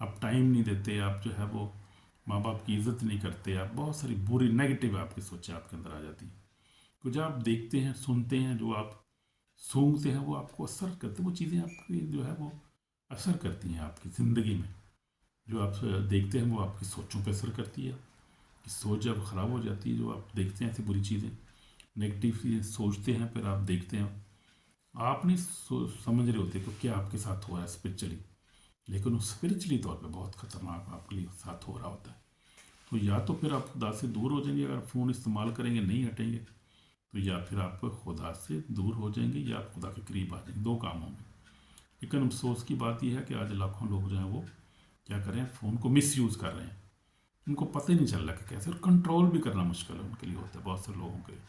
آپ ٹائم نہیں دیتے، آپ جو ہے وہ ماں باپ کی عزت نہیں کرتے، آپ بہت ساری بری نیگیٹو آپ کی سوچیں آپ کے اندر آ جاتی ہیں. تو جو آپ دیکھتے ہیں، سنتے ہیں، جو آپ سونگتے ہیں، وہ آپ کو اثر کرتے، وہ چیزیں آپ کی جو ہے وہ اثر کرتی ہیں آپ کی زندگی میں. جو آپ دیکھتے ہیں وہ آپ کی سوچوں پہ اثر کرتی ہے. کہ سوچ جب خراب ہو جاتی ہے، جو آپ دیکھتے ہیں ایسی بری چیزیں، نیگیٹیو چیزیں سوچتے ہیں، پھر آپ دیکھتے ہیں، آپ نہیں سمجھ رہے ہوتے کہ کیا آپ کے ساتھ ہو رہا ہے اسپرچلی، لیکن وہ اسپرچلی طور پہ بہت خطرناک آپ کے لیے ساتھ ہو رہا ہوتا ہے. تو یا تو پھر آپ خدا سے دور ہو جائیں گے، اگر فون استعمال کریں گے نہیں ہٹیں گے، تو یا پھر آپ خدا سے دور ہو جائیں گے یا آپ خدا کے قریب آ جائیں گے. دو کام ہوں گے. لیکن افسوس کی بات یہ ہے کہ آج لاکھوں لوگ جو ہیں وہ کیا کریں، فون کو مس یوز کر رہے ہیں. ان کو پتہ ہی نہیں چل رہا کہ کیسے، اور کنٹرول بھی کرنا مشکل ہے ان کے لیے ہوتا ہے بہت سے لوگوں کے لیے.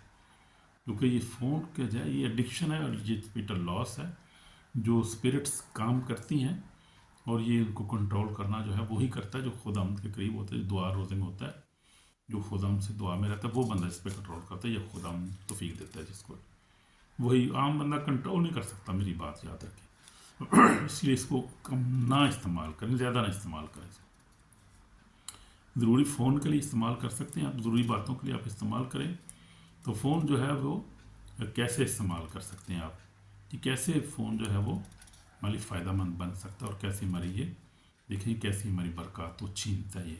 کیونکہ یہ فون کے جو ہے یہ ایڈکشن ہے، اور یہ اسپرچل لاس ہے. جو اسپرٹس کام کرتی ہیں اور یہ ان کو کنٹرول کرنا جو ہے وہی کرتا ہے جو خدا ہم کے قریب ہوتا ہے، جو دعا روزے میں ہوتا ہے، جو خدا ہم سے دعا میں رہتا ہے، وہ بندہ اس پہ کنٹرول کرتا ہے، یا خدا ہم توفیق دیتا ہے جس کو. وہی عام بندہ کنٹرول نہیں کر سکتا، میری بات یاد رکھیں. اس لیے اس کو کم نہ استعمال کریں، زیادہ نہ استعمال کریں. ضروری فون کے لیے استعمال کر سکتے ہیں آپ، ضروری باتوں کے لیے آپ استعمال کریں. تو فون جو ہے وہ کیسے استعمال کر سکتے ہیں آپ، کہ کیسے فون جو ہے وہ ہماری فائدہ مند بن سکتا ہے، اور کیسے ہماری یہ دیکھیں کیسی ہماری برکات وہ چھینتا ہے یہ.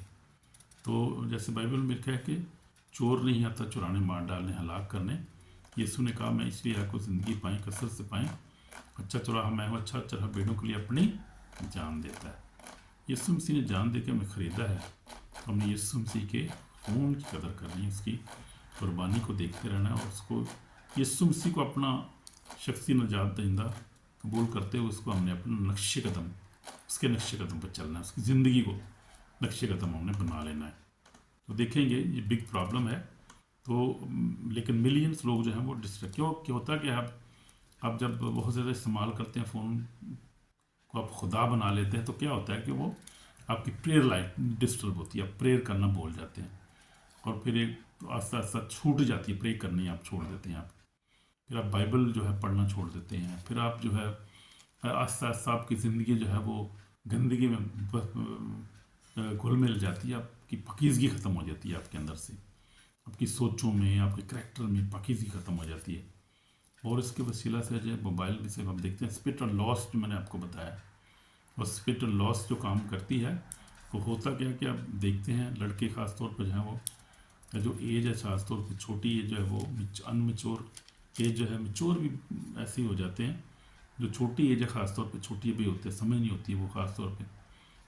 تو جیسے بائبل میں لکھا ہے کہ چور نہیں آتا چرانے، مار ڈالنے، ہلاک کرنے. یسوع نے کہا میں اس لیے آپ کو زندگی پائیں، کثرت سے پائیں. اچھا چراہا میں ہوں، اچھا چراہا بیڑوں کے لیے اپنی جان دیتا ہے. یسوع مسیح نے جان دے کے ہمیں خریدا ہے. ہم نے یسوع مسیح کے خون کی قدر کرنی ہے، اس کی قربانی کو دیکھتے رہنا ہے، اور اس کو یسوع مسیح کو اپنا شخصی نجات دہندہ قبول کرتے ہوئے اس کو ہم نے اپنا نقش قدم، اس کے نقش قدم پر چلنا ہے، اس کی زندگی کو نقش قدم ہم نے بنا لینا ہے. تو دیکھیں گے یہ بگ پرابلم ہے. تو لیکن ملینس لوگ جو ہیں وہ ڈسٹریکٹ کیوں ہوتا ہے کہ آپ جب بہت زیادہ استعمال کرتے ہیں فون کو، آپ خدا بنا لیتے ہیں، تو کیا ہوتا ہے کہ وہ آپ کی پریئر لائف ڈسٹرب ہوتی ہے، آپ پریئر کرنا بھول جاتے ہیں، اور پھر ایک آہستہ آہستہ چھوٹ جاتی ہے پریئر کرنی، آپ چھوڑ دیتے ہیں. پھر آپ بائبل جو ہے پڑھنا چھوڑ دیتے ہیں. پھر آپ جو ہے آہستہ آہستہ آپ کی زندگی جو ہے وہ گندگی میں گھل مل جاتی ہے، آپ کی پاکیزگی ختم ہو جاتی ہے آپ کے اندر سے، آپ کی سوچوں میں، آپ کے کریکٹر میں پاکیزگی ختم ہو جاتی ہے. اور اس کے وسیلہ سے جو موبائل میں سے ہم دیکھتے ہیں اسپرچل لاس، جو میں نے آپ کو بتایا، اور اسپرچل لاس جو کام کرتی ہے وہ ہوتا کیا کہ آپ دیکھتے ہیں لڑکے خاص طور پہ جو ہیں وہ جو ایج ہے، خاص طور پہ چھوٹی ایج جو ہے وہ ان میچور ایج جو ہے، میچور بھی ایسے ہی ہو جاتے ہیں. جو چھوٹی ایج ہے خاص طور پہ چھوٹی بھی ہوتے ہیں، سمجھ نہیں ہوتی ہے، وہ خاص طور پہ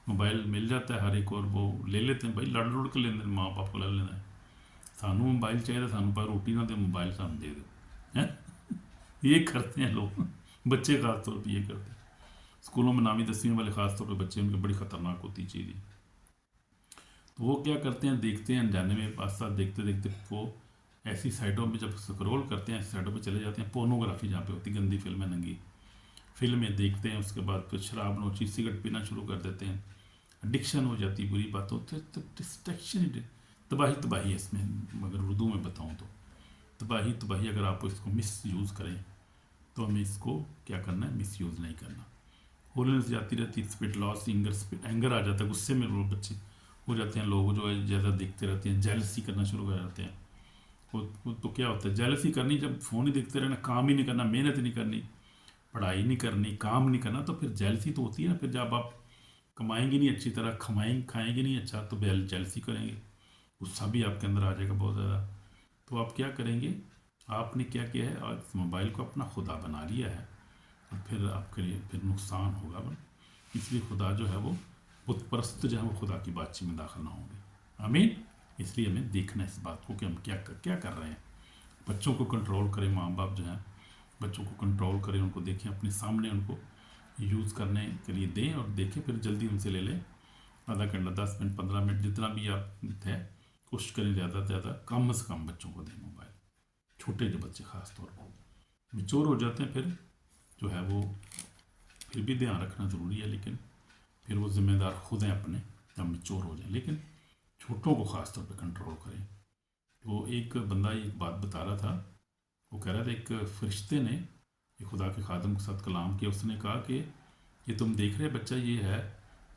موبائل مل جاتا ہے ہر ایک، اور وہ لے لیتے ہیں. بھائی لڑ لڑ کے لینے ماں باپ کو لڑ لینا ہے، سانوں موبائل چاہیے، سانوں پر روٹی نہ دے، موبائل سانوں دے دو. یہ کرتے ہیں لوگ، بچے خاص طور پہ یہ کرتے ہیں. اسکولوں میں 9ویں 10ویں والے خاص طور پہ بچے، ان کی بڑی خطرناک ہوتی چیز ہے. تو وہ کیا کرتے ہیں، دیکھتے ہیں انجانے میں، پاس ساتھ دیکھتے دیکھتے وہ ایسی سائٹوں پہ جب سکرول کرتے ہیں، ایسی سائٹوں پہ چلے جاتے ہیں. پورنوگرافی جہاں پہ ہوتی، گندی فلمیں، ننگی فلمیں دیکھتے ہیں. اس کے بعد پھر شراب نوشی، سگریٹ پینا شروع کر دیتے ہیں. اڈکشن ہو جاتی، بری باتوں سے ڈسٹریکشن، تباہی ہے اس میں. اگر اردو میں بتاؤں تو تباہی. اگر آپ اس کو مس یوز کریں تو ہمیں اس کو کیا کرنا ہے، مس یوز نہیں کرنا. ہولنس جاتی رہتی، اسپرٹ لاس، اینگر آ جاتا ہے، غصے میں لوگ بچے ہو جاتے ہیں. لوگ جو ہے زیادہ دیکھتے رہتے ہیں، جیلسی کرنا شروع کر جاتے ہیں. وہ تو کیا ہوتا ہے، جیلسی کرنی جب فون ہی دیکھتے رہنا، کام ہی نہیں کرنا، محنت نہیں کرنی، پڑھائی نہیں کرنی، کام نہیں کرنا، تو پھر جیلسی تو ہوتی ہے نا. پھر جب آپ کمائیں گے نہیں اچھی طرح، کھائیں گے نہیں اچھا، تو جیلسی کریں گے، غصہ بھی آپ کے اندر آ جائے گا بہت زیادہ. تو آپ کیا کریں گے، آپ نے کیا کیا ہے، آج موبائل کو اپنا خدا بنا لیا ہے، اور پھر آپ کے لیے پھر نقصان ہوگا. اس لیے خدا جو ہے وہ بت پرست جو ہے وہ خدا کی بات چیت میں داخل نہ ہوں گے. آمین. اس لیے ہمیں دیکھنا ہے اس بات کو کہ ہم کیا کر رہے ہیں. بچوں کو کنٹرول کریں، ماں باپ جو ہیں بچوں کو کنٹرول کریں، ان کو دیکھیں اپنے سامنے، ان کو یوز کرنے کے لیے دیں، اور دیکھیں پھر جلدی ان سے لے لیں. آدھا گھنٹہ، 10 منٹ، 15 منٹ، جتنا بھی آپ ہے کوشش کریں زیادہ سے زیادہ کم از کم بچوں کو دیں موبائل. چھوٹے جو بچے خاص طور پر میچور ہو جاتے ہیں، پھر جو ہے وہ پھر بھی دھیان رکھنا ضروری ہے، لیکن پھر وہ ذمہ دار خود ہیں اپنے، جب میچور ہو جائیں. لیکن چھوٹوں کو خاص طور پہ کنٹرول کریں. تو ایک بندہ ایک بات بتا رہا تھا، وہ کہہ رہا تھا ایک فرشتے نے ایک خدا کے خادم کے ساتھ کلام کیا. اس نے کہا کہ یہ تم دیکھ رہے بچہ، یہ ہے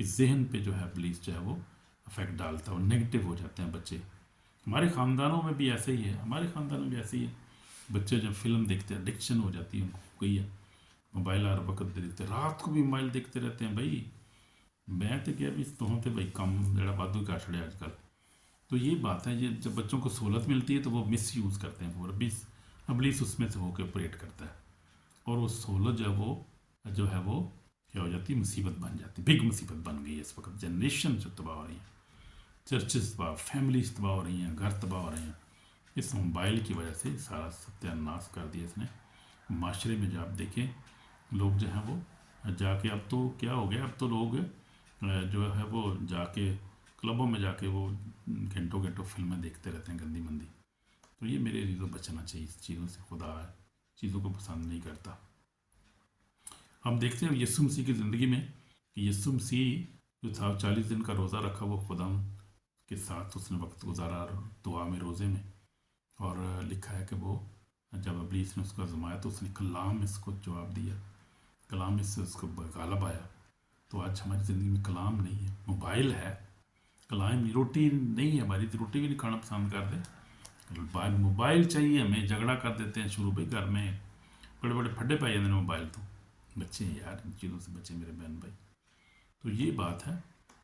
کہ ذہن پہ جو ہے ابلیس جو ہے وہ افیکٹ ڈالتا ہے اور نگیٹو ہو جاتے ہیں بچے. ہمارے خاندانوں میں بھی ایسے ہی ہے، ہمارے خاندانوں میں بھی ایسے ہی ہے. بچے جب فلم دیکھتے ہیں ایڈکشن ہو جاتی ہے ان کو کوئی ہے، موبائل ہر وقت دیکھتے ہیں، رات کو بھی موبائل دیکھتے رہتے ہیں. بھائی میں تو کیا بھی تو تے بھائی کم جڑا وادو کر چھڑے آج کل. تو یہ بات ہے، یہ جب بچوں کو سہولت ملتی ہے تو وہ مس یوز کرتے ہیں، وہ ابلیس اس میں سے ہو کے آپریٹ کرتا ہے، اور وہ سہولت جو ہے وہ کیا ہو جاتی ہے، مصیبت بن جاتی ہے. بگ مصیبت بن گئی ہے اس وقت. جنریشن جو تباہ ہو رہی ہیں، چرچز تباہ، فیملیز تباہ ہو رہی ہیں، گھر تباہ ہو رہے ہیں. اس موبائل کی وجہ سے سارا ستیہ ناش کر دیا اس نے. معاشرے میں جب آپ دیکھیں لوگ جو ہیں وہ جا کے، اب تو کیا ہو گیا، اب تو لوگ جو ہے وہ جا کے کلبوں میں جا کے وہ گھنٹوں گھنٹوں فلمیں دیکھتے رہتے ہیں گندی مندی. تو یہ میرے لیے تو بچنا چاہیے اس چیزوں سے. خدا ہے چیزوں کو پسند نہیں کرتا. ہم دیکھتے ہیں یسوع مسیح کی زندگی میں کہ یسوع مسیح جو تھا 40 دن کا روزہ رکھا، وہ خدا کے ساتھ اس نے وقت گزارا دعا میں، روزے میں. اور لکھا ہے کہ وہ جب ابلیس نے اس کو آزمایا تو اس نے کلام میں اس کو جواب دیا، کلام میں سے اس کو غالب آیا. تو آج ہماری زندگی میں کلام نہیں ہے، موبائل ہے. کلام روٹی نہیں ہے ہماری، روٹی بھی نہیں کھانا پسند کرتے، موبائل چاہیے ہمیں. جھگڑا کر دیتے ہیں شروع پہ گھر میں، بڑے بڑے پھڈے پائے جاتے ہیں موبائل تو. بچے ہیں یار، ان چیزوں سے بچے میرے بہن بھائی. تو یہ بات ہے،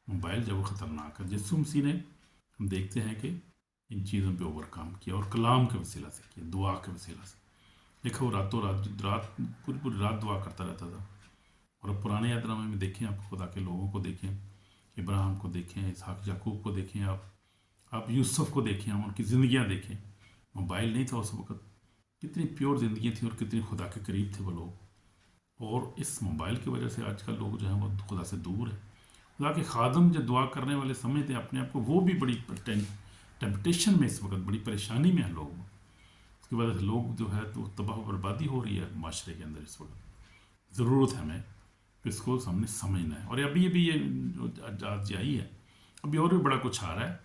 موبائل جب وہ خطرناک ہے. یسوع مسیح نے ہم دیکھتے ہیں کہ ان چیزوں پہ اوور کام کیا، اور کلام کے وسیلہ سے کیا، دعا کے وسیلہ سے. دیکھا وہ راتوں رات پوری پوری رات دعا کرتا رہتا تھا. اور اب پرانے یاد نامے میں دیکھیں آپ، خدا کے لوگوں کو دیکھیں، ابراہیم کو دیکھیں، اسحاق یعقوب کو دیکھیں، آپ یوسف کو دیکھیں، ہم ان کی زندگیاں دیکھیں. موبائل نہیں تھا اس وقت، کتنی پیور زندگیاں تھیں اور کتنی خدا کے قریب تھے وہ لوگ. اور اس موبائل کی وجہ سے آج کل لوگ جو ہیں وہ خدا سے دور ہیں. خدا کے خادم جو دعا کرنے والے سمجھتے ہیں اپنے آپ کو، وہ بھی بڑی ٹیمپٹیشن میں اس وقت، بڑی پریشانی میں ہیں لوگ. اس کی وجہ سے لوگ جو ہے تو تباہ و بربادی ہو رہی ہے معاشرے کے اندر اس وقت. ضرورت ہے ہمیں کہ اس کو ہم نے سمجھنا ہے. اور ابھی یہ جو آج آئی ہے، ابھی اور بھی بڑا کچھ آ رہا ہے،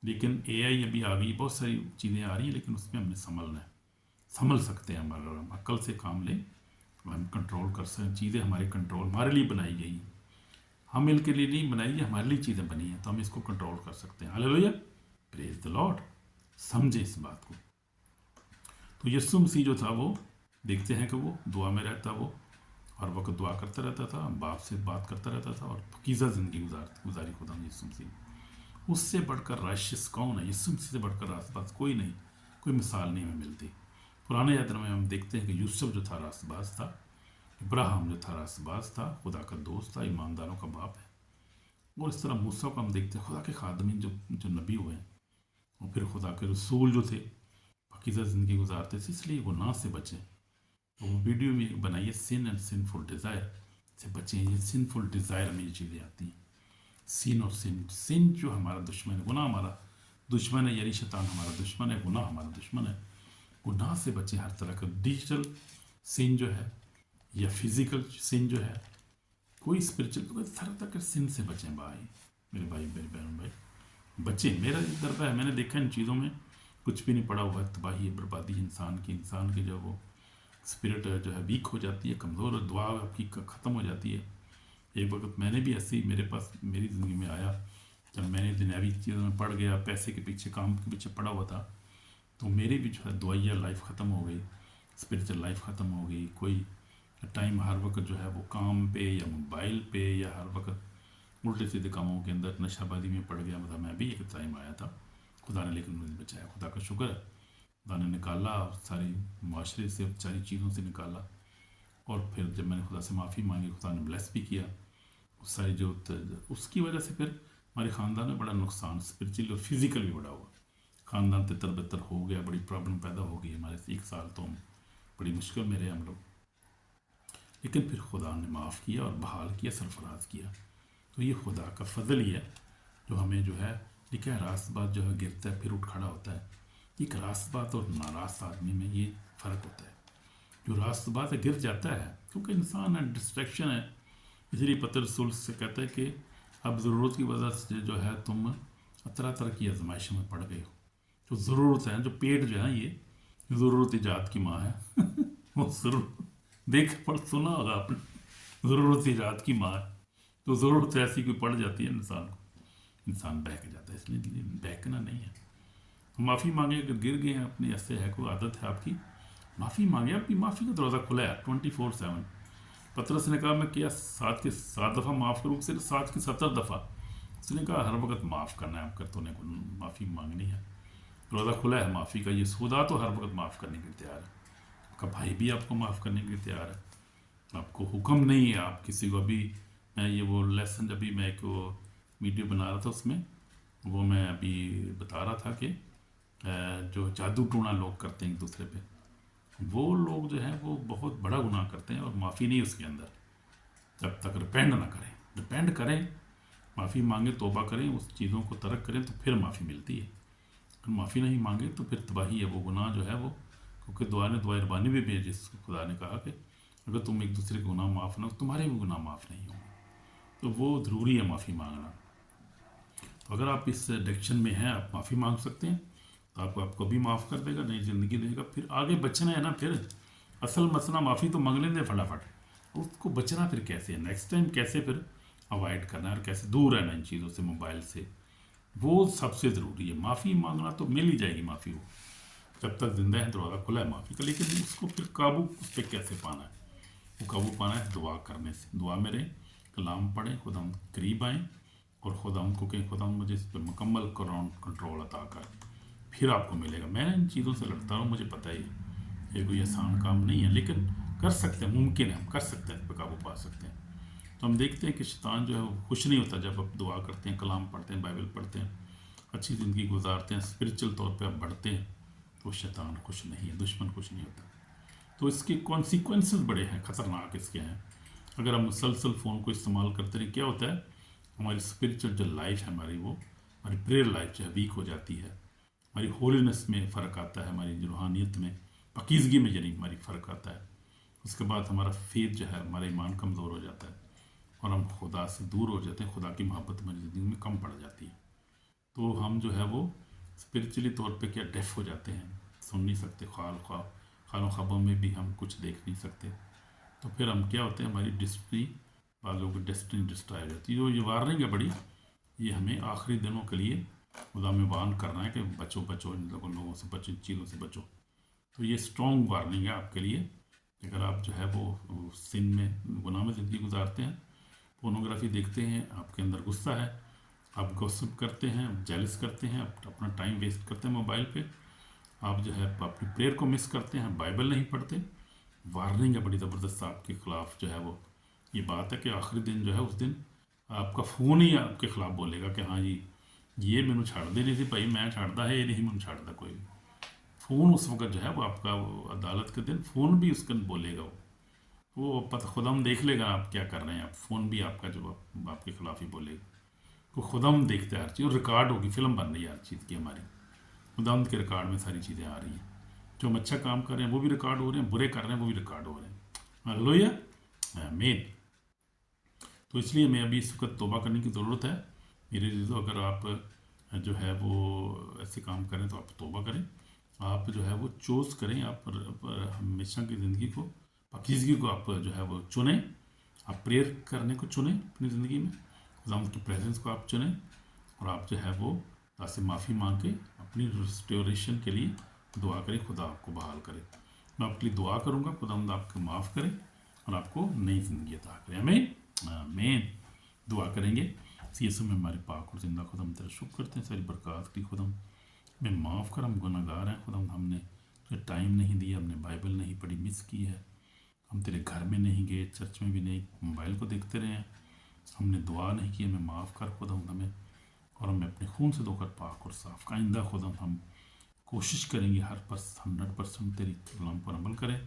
لیکن اے آئی ابھی آ گئی، بہت ساری چیزیں آ رہی ہیں، لیکن اس میں ہم نے سنبھلنا ہے. سنبھل سکتے ہیں ہم اگر ہم عقل سے کام لیں، ہم کنٹرول کر سکتے ہیں. چیزیں ہمارے کنٹرول، ہمارے لیے بنائی گئی ہیں، ہم ان کے لیے نہیں بنائی ہے، ہمارے لیے چیزیں بنی ہیں، تو ہم اس کو کنٹرول کر سکتے ہیں. ہاللیلویہ، پریز دی لارڈ. سمجھیں اس بات کو. تو یسوع مسیح جو تھا وہ دیکھتے ہیں کہ وہ دعا میں رہتا، وہ ہر وقت دعا کرتا رہتا تھا، باپ سے بات کرتا رہتا تھا، اور پاکیزہ زندگی گزاری خدا نے یسوع مسیح. اس سے بڑھ کر رائشس کون ہے؟ یسوع مسیح سے بڑھ کر راست باز کوئی نہیں، کوئی مثال نہیں ہمیں ملتی. پرانے یاد میں ہم دیکھتے ہیں کہ یوسف جو تھا راست باز تھا، ابراہیم جو تھا راست باز تھا، خدا کا دوست تھا، ایمانداروں کا باپ ہے. اور اس طرح موسیٰ کو ہم دیکھتے ہیں، خدا کے خادمین جو نبی ہوئے ہیں، اور پھر خدا کے رسول جو تھے پاکیزہ زندگی گزارتے تھے، اس لیے گناہ سے بچیں. تو وہ ویڈیو میں بنائیے، سن اینڈ سنفل ڈیزائر سے بچیں. یہ سنفل ڈیزائر میں یہ چیزیں آتی ہیں. سین اور سن جو ہمارا دشمن ہے، گناہ ہمارا دشمن ہے، یعنی شیطان ہمارا دشمن ہے، گناہ ہمارا دشمن ہے. گناہ سے بچیں. ہر طرح کا ڈیجیٹل سن جو ہے یا فزیکل سن جو ہے، کوئی اسپرچل ہر طرح کے سن سے بچیں. میرے بہن بھائی بچیں. میرا تجربہ ہے، میں نے دیکھا ان چیزوں میں کچھ بھی نہیں پڑا ہوا ہے. تباہی بربادی انسان کی جو وہ اسپرٹ جو ہے ویک ہو جاتی ہے، کمزور، دعا آپ کی ختم ہو جاتی ہے. ایک وقت میں نے بھی ایسے ہی میرے پاس میری زندگی میں آیا، جب میں نے دنیاوی چیزوں میں پڑ گیا، پیسے کے پیچھے، کام کے پیچھے پڑا ہوا تھا، تو میری بھی جو ہے دعائیہ لائف ختم ہو گئی، اسپرچل لائف ختم ہو گئی. کوئی ٹائم ہر وقت جو ہے وہ کام پہ یا موبائل پہ یا ہر وقت الٹے سیدھے کاموں کے اندر نشہ بازی میں پڑ گیا. مطلب میں بھی ایک ٹائم آیا تھا، خدا نے لیکن مجھے بچایا. خدا کا شکر ہے، خدا نے نکالا ساری معاشرے سے، ساری چیزوں سے نکالا. اور پھر جب میں نے خدا سے معافی مانگی، خدا نے بلیس بھی کیا. ساری جو اس کی وجہ سے پھر ہمارے خاندان میں بڑا نقصان اسپرچل اور فزیکل بھی بڑا ہوا. خاندان تتر بتر ہو گیا، بڑی پرابلم پیدا ہو گئی ہمارے. 1 سال تو ہم بڑی مشکل میں رہے ہم لوگ، لیکن پھر خدا نے معاف کیا اور بحال کیا، سرفراز کیا. تو یہ خدا کا فضل ہی ہے جو ہمیں جو ہے لکھا ہے، راست بات جو ہے گرتا ہے پھر اٹھ کھڑا ہوتا ہے. ایک راست بات اور ناراست آدمی میں یہ فرق ہوتا ہے. جو راست بات ہے گر جاتا ہے کیونکہ انسان ہے، ڈسٹریکشن ہے. اس لیے پتر رسول سے کہتا ہے کہ اب ضرورت کی وجہ سے جو ہے تم طرح طرح کی آزمائشوں میں پڑ گئے ہو. جو ضرورت ہے، جو پیٹ جو ہے یہ ضرورت ایجاد کی ماں ہے. وہ ضرور دیکھ پڑھ سنا ہوگا آپ نے، ضرورت ایجاد کی ماں ہے. تو ضرورت ایسی کوئی پڑ جاتی ہے انسان کو، انسان بہک جاتا ہے، اس لیے بہکنا نہیں ہے. معافی مانگے، اگر گر گئے ہیں اپنے ایسے ہے کوئی عادت ہے آپ کی، معافی مانگے. آپ کی معافی کا دروازہ کھلا ہے 24/7. پطرس نے کہا میں کیا 7 کے 7 دفعہ معاف کروں، صرف 7 کی 70 دفعہ. اس نے کہا ہر وقت معاف کرنا ہے آپ کا، تو نے کو معافی مانگنی ہے. دروازہ کھلا ہے معافی کا. یہ خدا تو ہر وقت معاف کرنے کے لیے تیار ہے، آپ کا بھائی بھی آپ کو معاف کرنے کے لیے تیار ہے. آپ کو حکم نہیں ہے آپ کسی کو. ابھی میں یہ وہ لیسن، ابھی میں ایک وہ ویڈیو بنا رہا تھا، اس میں وہ میں ابھی بتا رہا تھا کہ جو جادو ٹونا لوگ کرتے ہیں ایک دوسرے پہ، وہ لوگ جو ہیں وہ بہت بڑا گناہ کرتے ہیں، اور معافی نہیں اس کے اندر جب تک ریپینڈ نہ کریں. ریپینڈ کریں، معافی مانگیں، توبہ کریں، اس چیزوں کو ترک کریں، تو پھر معافی ملتی ہے. اگر معافی نہیں مانگے تو پھر تباہی ہے. وہ گناہ جو ہے وہ، کیونکہ دعا نے دعائے ربانی بھی بھیجی، جس کو خدا نے کہا کہ اگر تم ایک دوسرے کے گناہ معاف نہ ہو، تمہارے بھی گناہ معاف نہیں ہوں گے. تو وہ ضروری ہے معافی مانگنا. تو اگر آپ اس ایڈکشن میں ہیں، آپ معافی مانگ سکتے ہیں، تو آپ کو بھی معاف کر دے گا، نئی زندگی دے گا. پھر آگے بچنا ہے نا. پھر اصل مسئلہ معافی تو مانگ لیں گے فٹافٹ، اس کو بچنا پھر کیسے ہے، نیکسٹ ٹائم کیسے پھر اوائڈ کرنا ہے، اور کیسے دور رہنا ان چیزوں سے، موبائل سے. وہ سب سے ضروری ہے. معافی مانگنا تو مل ہی جائے گی معافی، وہ جب تک زندہ ہے دروازہ کھلا ہے معافی کا. لیکن اس کو پھر قابو اس پہ کیسے پانا ہے؟ وہ قابو پانا ہے دعا کرنے سے. دعا میں رہیں، کلام پڑھیں، خدا ہم قریب آئیں، اور خدا ہم کو کہیں خدا مجھے اس پہ مکمل کنٹرول عطا کر. پھر آپ کو ملے گا. میں ان چیزوں سے لڑتا ہوں، مجھے پتہ ہی ہے یہ کوئی آسان کام نہیں ہے، لیکن کر سکتے ہیں، ممکن ہے، ہم کر سکتے ہیں، اس پہ قابو پا سکتے ہیں. تو ہم دیکھتے ہیں کہ شیطان جو ہے وہ خوش نہیں ہوتا جب آپ دعا کرتے ہیں، کلام پڑھتے ہیں، بائبل پڑھتے ہیں، اچھی زندگی گزارتے ہیں، اسپرچل طور پہ آپ بڑھتے ہیں. تو شیطان خوش نہیں ہے، دشمن خوش نہیں ہوتا. تو اس کے کانسیکوینسز بڑے ہیں، خطرناک اس کے ہیں. اگر ہم مسلسل فون کو استعمال کرتے رہیں، کیا ہوتا ہے ہماری اسپرچل جو لائف ہے ہماری، وہ ہماری پریئر لائف جو ہے ویک ہو جاتی ہے. ہماری ہولینس میں فرق آتا ہے، ہماری روحانیت میں، پاکیزگی میں یعنی ہماری فرق آتا ہے. اس کے بعد ہمارا فیتھ جو ہے، ہمارا ایمان کمزور ہو جاتا ہے، اور ہم خدا سے دور ہو جاتے ہیں. خدا کی محبت ہماری زندگی میں کم پڑ جاتی ہے. تو ہم جو ہے وہ اسپرچلی طور پہ کیا ڈیف ہو جاتے ہیں، سن نہیں سکتے، خیال و خوابوں میں بھی ہم کچھ دیکھ نہیں سکتے. تو پھر ہم کیا ہوتے ہیں، ہماری ڈسٹنی، بعضوں کی ڈسٹنی ڈسٹرائے ہو جاتی ہے. یہ وارننگ ہے بڑی، یہ ہمیں آخری دنوں کے لیے خدا میں وارن کرنا ہے کہ بچو بچو، ان لوگوں سے بچو، ان چیزوں سے بچو. تو یہ اسٹرانگ وارننگ ہے آپ کے لیے. اگر آپ جو ہے وہ سن میں، گناہ میں زندگی گزارتے ہیں، پورنوگرافی دیکھتے ہیں، آپ کے اندر غصہ ہے، آپ گوسپ کرتے ہیں، آپ جیلس کرتے ہیں، آپ اپنا ٹائم ویسٹ کرتے ہیں موبائل پہ، آپ جو ہے اپنی پریئر کو مس کرتے ہیں، بائبل نہیں پڑھتے، وارننگ ہے بڑی زبردست آپ کے خلاف. جو ہے وہ یہ بات ہے کہ آخری دن جو ہے اس دن آپ کا فون ہی آپ کے خلاف بولے گا کہ ہاں جی یہ مینوں چھڑ دے نہیں تھی بھائی، میں چھڑتا ہے، یہ نہیں مینوں چھڑتا کوئی بھی. فون اس وقت جو ہے وہ آپ کا، وہ عدالت کے دن فون بھی اس کے بولے گا. وہ پتہ خدا ہم دیکھ لے گا آپ کیا کر رہے ہیں. آپ فون بھی آپ کا جو آپ کے خلاف ہی بولے گا. تو خدا ہم دیکھتے ہیں ہر چیز، اور ریکارڈ ہوگی، فلم بن رہی ہے ہر چیز کی ہماری. خدا ہم کے ریکارڈ میں ساری چیزیں آ رہی ہیں. جو ہم اچھا کام کر رہے ہیں وہ بھی ریکارڈ ہو رہے ہیں، برے کر رہے ہیں وہ بھی ریکارڈ ہو رہے ہیں. ہاللویا، آمین. تو اس لیے ہمیں ابھی اس وقت توبہ کرنے کی ضرورت ہے میرے عزیزو. اگر آپ جو ہے وہ ایسے کام کریں تو آپ توبہ کریں. آپ جو ہے وہ چوز کریں، آپ ہمیشہ کی زندگی کو، پاکیزگی کو آپ جو ہے وہ چنیں. آپ پریئر کرنے کو چنیں اپنی زندگی میں، خدا کی پریزنس کو آپ چنیں، اور آپ جو ہے وہ خدا سے معافی مانگ کے اپنی ریسٹوریشن کے لیے دعا کریں. خدا آپ کو بحال کرے. میں آپ کے لیے دعا کروں گا، خدا آپ کو معاف کرے اور آپ کو نئی زندگی عطا کرے. آمین، آمین. دعا کریں گے. یسوع میں ہمارے پاک اور زندہ خدا ہم تیرا شکر کرتے ہیں ساری برکات کی. خدا ہمیں معاف کر، ہم گناہ گار ہیں. خدا ہم نے تجھے ٹائم نہیں دیا، ہم نے بائبل نہیں پڑھی، مس کی ہے. ہم تیرے گھر میں نہیں گئے، چرچ میں بھی نہیں، موبائل کو دیکھتے رہے ہیں. ہم نے دعا نہیں کی، ہمیں معاف کر خدا ہمیں، اور ہمیں اپنے خون سے دھو کر پاک اور صاف. آئندہ خدا ہم کوشش کریں گے ہر 100% تیری کلام پر عمل کریں،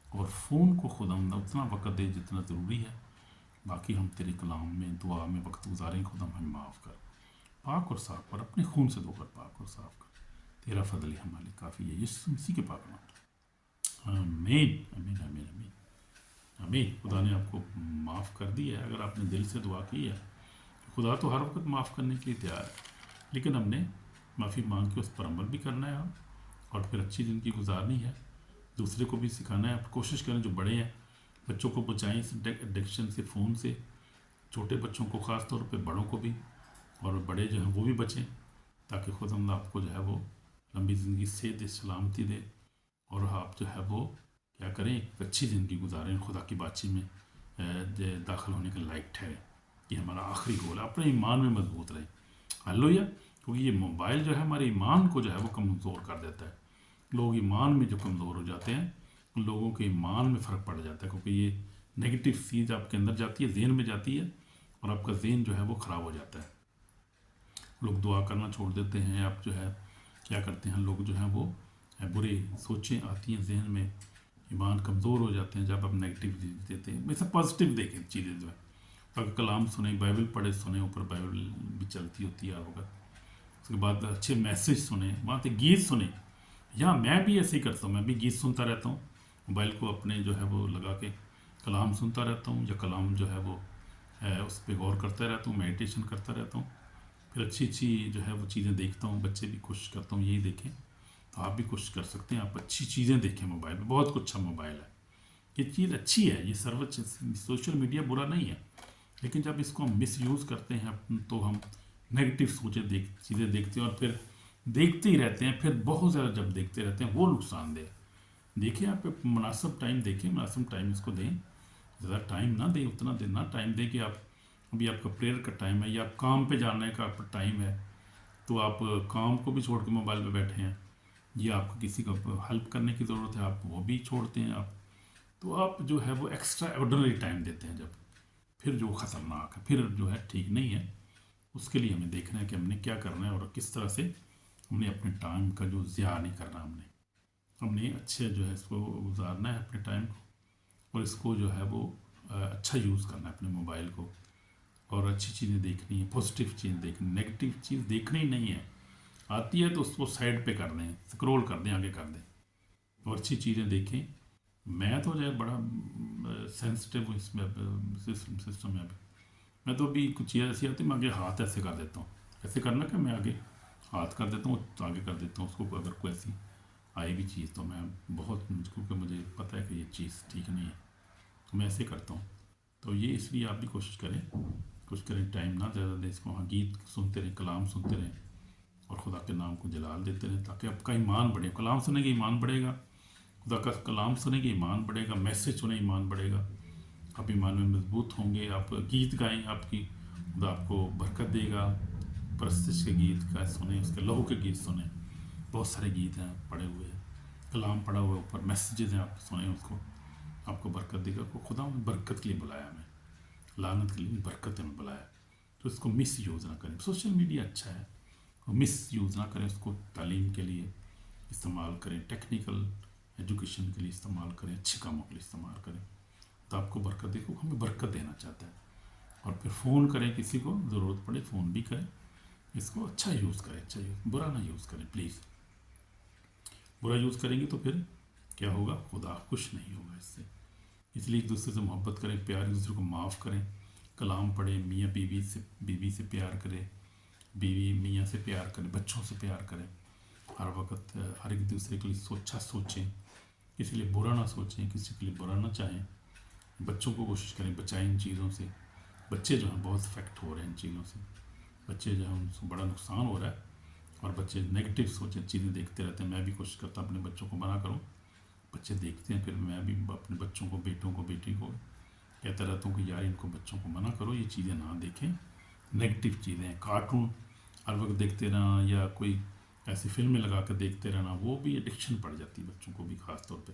اور فون کو خدا اتنا وقت دے جتنا ضروری ہے. باقی ہم تیرے کلام میں، دعا میں وقت گزاریں. خدا ہمیں معاف کر، پاک اور صاف کر، اپنے خون سے دھو کر پاک اور صاف کر. تیرا فضل ہی ہمارے کافی ہے. یسوع مسیح کے پاک نام. آمین، آمین، آمین، آمین، آمین. خدا نے آپ کو معاف کر دی ہے اگر آپ نے دل سے دعا کی ہے. خدا تو ہر وقت معاف کرنے کے لیے تیار ہے، لیکن ہم نے معافی مانگ کے اس پر عمل بھی کرنا ہے، اور پھر اچھی زندگی گزارنی ہے. دوسرے کو بھی سکھانا ہے. آپ کوشش کریں، جو بڑے ہیں بچوں کو بچائیں اس ایڈکشن سے، فون سے. چھوٹے بچوں کو خاص طور پہ، بڑوں کو بھی، اور بڑے جو ہیں وہ بھی بچیں، تاکہ خود ہم آپ کو جو ہے وہ لمبی زندگی سے دے، سلامتی دے، اور آپ جو ہے وہ کیا کریں، ایک اچھی زندگی گزاریں، خدا کی بادشاہی میں داخل ہونے کے لائق ٹھہریں۔ یہ ہمارا آخری گول ہے، اپنے ایمان میں مضبوط رہیں۔ ہللویا۔ کیونکہ یہ موبائل جو ہے ہمارے ایمان کو جو ہے وہ کمزور کر دیتا ہے۔ لوگ ایمان میں جو کمزور ہو جاتے ہیں، ان لوگوں کے ایمان میں فرق پڑ جاتا ہے، کیونکہ یہ نگیٹو چیز آپ کے اندر جاتی ہے، ذہن میں جاتی ہے، اور آپ کا ذہن جو ہے وہ خراب ہو جاتا ہے۔ لوگ دعا کرنا چھوڑ دیتے ہیں، آپ جو ہے کیا کرتے ہیں، لوگ جو ہیں وہ برے سوچیں آتی ہیں ذہن میں، ایمان کمزور ہو جاتے ہیں جب آپ نگیٹو دیتے ہیں۔ ویسے پازیٹیو دیکھیں چیزیں جو ہے، تاکہ کلام سنیں، بائبل پڑھے سنیں، اوپر بائبل بھی چلتی ہوتی ہے ہر وقت، اس کے بعد اچھے میسیج سنیں، وہاں سے گیت سنیں۔ یا میں بھی ایسے ہی کرتا ہوں، میں بھی گیت سنتا رہتا ہوں، موبائل کو اپنے جو ہے وہ لگا کے کلام سنتا رہتا ہوں، یا کلام جو ہے وہ اس پہ غور کرتا رہتا ہوں، میڈیٹیشن کرتا رہتا ہوں، پھر اچھی اچھی جو ہے وہ چیزیں دیکھتا ہوں، بچے بھی کوشش کرتا ہوں یہی دیکھیں، تو آپ بھی کوشش کر سکتے ہیں، آپ اچھی چیزیں دیکھیں موبائل میں، بہت کچھ اچھا موبائل ہے، یہ چیز اچھی ہے، یہ سوشل میڈیا برا نہیں ہے، لیکن جب اس کو ہم مس یوز کرتے ہیں تو ہم نگیٹو چیزیں دیکھتے ہیں، اور پھر دیکھتے ہی رہتے ہیں، پھر بہت زیادہ جب دیکھتے رہتے ہیں وہ نقصان دہ ہے۔ دیکھیں، آپ مناسب ٹائم دیکھیں، مناسب ٹائم اس کو دیں، زیادہ ٹائم نہ دیں، اتنا دینا ٹائم دیں کہ آپ ابھی آپ کا پریئر کا ٹائم ہے، یا آپ کام پہ جانے کا آپ ٹائم ہے، تو آپ کام کو بھی چھوڑ کے موبائل پہ بیٹھے ہیں، یا آپ کو کسی کو ہیلپ کرنے کی ضرورت ہے، آپ وہ بھی چھوڑتے ہیں، آپ تو آپ جو ہے وہ ایکسٹرا آرڈنری ٹائم دیتے ہیں جب، پھر جو خطرناک ہے، پھر جو ہے ٹھیک نہیں ہے۔ اس کے لیے ہمیں دیکھنا ہے کہ ہم نے کیا کرنا ہے، اور کس طرح سے ہم نے اپنے ٹائم کا جو ضیاع نہیں کرنا، ہم نے اچھے جو ہے اس کو گزارنا ہے اپنے ٹائم کو، اور اس کو جو ہے وہ اچھا یوز کرنا ہے اپنے موبائل کو، اور اچھی چیزیں دیکھنی ہے، پازیٹیو چیز دیکھنی، نیگیٹو چیز دیکھنی نہیں ہے، آتی ہے تو اس کو سائڈ پہ کر دیں، سکرول کر دیں، آگے کر دیں، اور اچھی چیزیں دیکھیں۔ میں تو جو ہے بڑا سینسٹیو ہوں اس میں، سسٹم میں، میں تو ابھی کچھ چیزیں ایسی آتی ہیں، میں آگے ہاتھ ایسے کر دیتا ہوں، ایسے کرنا کہ میں آگے ہاتھ کر دیتا ہوں، تو آگے کر دیتا ہوں اس کو، اگر کوئی ایسی آئی بھی چیز تو میں بہت، کیونکہ مجھے پتہ ہے کہ یہ چیز ٹھیک نہیں ہے، تو میں ایسے کرتا ہوں۔ تو یہ اس لیے آپ بھی کوشش کریں ٹائم نہ زیادہ دیں اس کو، ہاں گیت سنتے رہیں، کلام سنتے رہیں، اور خدا کے نام کو جلال دیتے رہیں، تاکہ آپ کا ایمان بڑھے۔ کلام سنیں گے ایمان بڑھے گا، خدا کا کلام سنیں گے ایمان بڑھے گا، میسیج سنیں ایمان بڑھے گا، آپ ایمان میں مضبوط ہوں گے، آپ گیت گائیں، آپ کی خدا آپ کو برکت دے گا، پرستش کے گیت کا سنیں، اس کے لہو کے گیت سنیں، بہت سارے گیت ہیں پڑھے ہوئے ہیں، کلام پڑھا ہوا ہے، اوپر میسیجز ہیں، آپ سنیں اس کو، آپ کو برکت دے گا۔ خدا نے برکت کے لیے بلایا ہمیں، لعنت کے لیے برکت میں بلایا، تو اس کو مس یوز نہ کریں۔ سوشل میڈیا اچھا ہے، مس یوز نہ کریں اس کو، تعلیم کے لیے استعمال کریں، ٹیکنیکل ایجوکیشن کے لیے استعمال کریں، اچھے کاموں کے لیے استعمال کریں، تو آپ کو برکت دے گا، ہمیں برکت دینا چاہتا ہے۔ اور پھر فون کریں، کسی کو ضرورت پڑے فون بھی کریں، اس کو اچھا یوز کریں، اچھا یوز، برا نہ یوز کریں پلیز۔ برا یوز کریں گے تو پھر کیا ہوگا، خدا خوش نہیں ہوگا اس سے۔ اس لیے ایک دوسرے سے محبت کریں، پیار، ایک دوسرے کو معاف کریں، کلام پڑھیں، میاں بیوی سے پیار کریں، بیوی میاں سے پیار کریں، بچوں سے پیار کریں، ہر وقت ہر ایک دوسرے کے لیے اچھا سوچیں، کسی لیے برا نہ سوچیں، کسی کے لیے برا نہ چاہیں، بچوں کو کوشش کریں بچائیں ان چیزوں سے۔ بچے جو ہیں بہت افیکٹ ہو رہے ہیں ان چیزوں سے، بچے جو ہیں ان سے بڑا نقصان ہو رہا ہے، اور بچے نیگیٹو سوچیں، چیزیں دیکھتے رہتے ہیں۔ میں بھی کوشش کرتا ہوں اپنے بچوں کو منع کروں، بچے دیکھتے ہیں، پھر میں بھی اپنے بچوں کو، بیٹوں کو، بیٹی کو کہتا رہتا ہوں کہ یار ان کو بچوں کو منع کرو، یہ چیزیں نہ دیکھیں، نیگیٹو چیزیں، کارٹون ہر وقت دیکھتے رہنا، یا کوئی ایسی فلمیں لگا کے دیکھتے رہنا، وہ بھی ایڈکشن پڑ جاتی ہے بچوں کو بھی، خاص طور پہ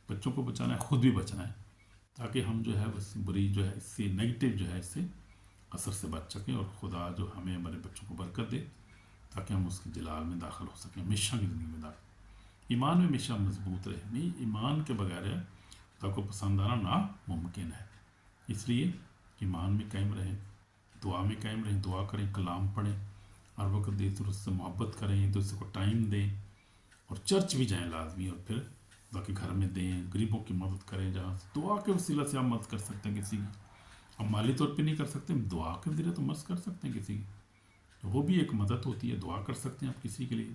بچوں کو بچانا ہے، خود بھی بچنا ہے، تاکہ ہم جو ہے اس بری جو ہے اس سے نیگیٹو جو ہے اس سے اثر سے بچ سکیں، اور خدا جو ہمیں ہمارے بچوں کو برکت دے، تاکہ ہم اس کے جلال میں داخل ہو سکیں، ہمیشہ کی زندگی میں داخل، ایمان میں ہمیشہ مضبوط رہے، نہیں ایمان کے بغیر خدا کو پسند آنا ناممکن ہے۔ اس لیے ایمان میں قائم رہیں، دعا میں قائم رہیں، دعا کریں، کلام پڑھیں، ہر وقت ایک دوسرے سے محبت کریں، ایک دوسرے کو ٹائم دیں، اور چرچ بھی جائیں لازمی، اور پھر خدا کے گھر میں دیں، غریبوں کی مدد کریں، جہاں دعا کے وسیلہ سے آپ مدد کر سکتے ہیں کسی کی، ہم مالی طور پہ نہیں کر سکتے، دعا کے ذریعے تو مدد کر سکتے ہیں کسی کی، تو وہ بھی ایک مدد ہوتی ہے، دعا کر سکتے ہیں آپ کسی کے لیے،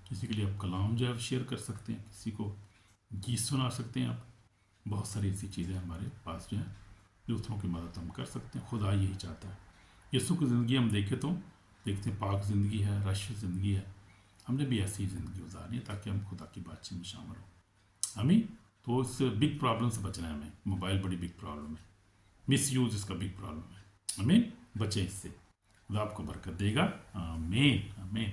کسی کے لیے آپ کلام جو ہے شیئر کر سکتے ہیں، کسی کو گیت سنا سکتے ہیں آپ، بہت ساری ایسی چیزیں ہمارے پاس جو ہیں دوسروں کی مدد ہم کر سکتے ہیں. خدا یہی چاہتا ہے. یسوع کی زندگی ہم دیکھیں تو دیکھتے ہیں پاک زندگی ہے, رش زندگی ہے. ہم نے بھی ایسی زندگی گزارنی ہے تاکہ ہم خدا کی بات چیت میں شامل ہوں. ہمیں تو اس بگ پرابلم سے بچنا ہے. ہمیں موبائل بڑی بگ پرابلم ہے, مس یوز اس کا بگ پرابلم ہے. ہمیں بچیں اس سے. خدا آپ کو برکت دے گا. آمین آمین.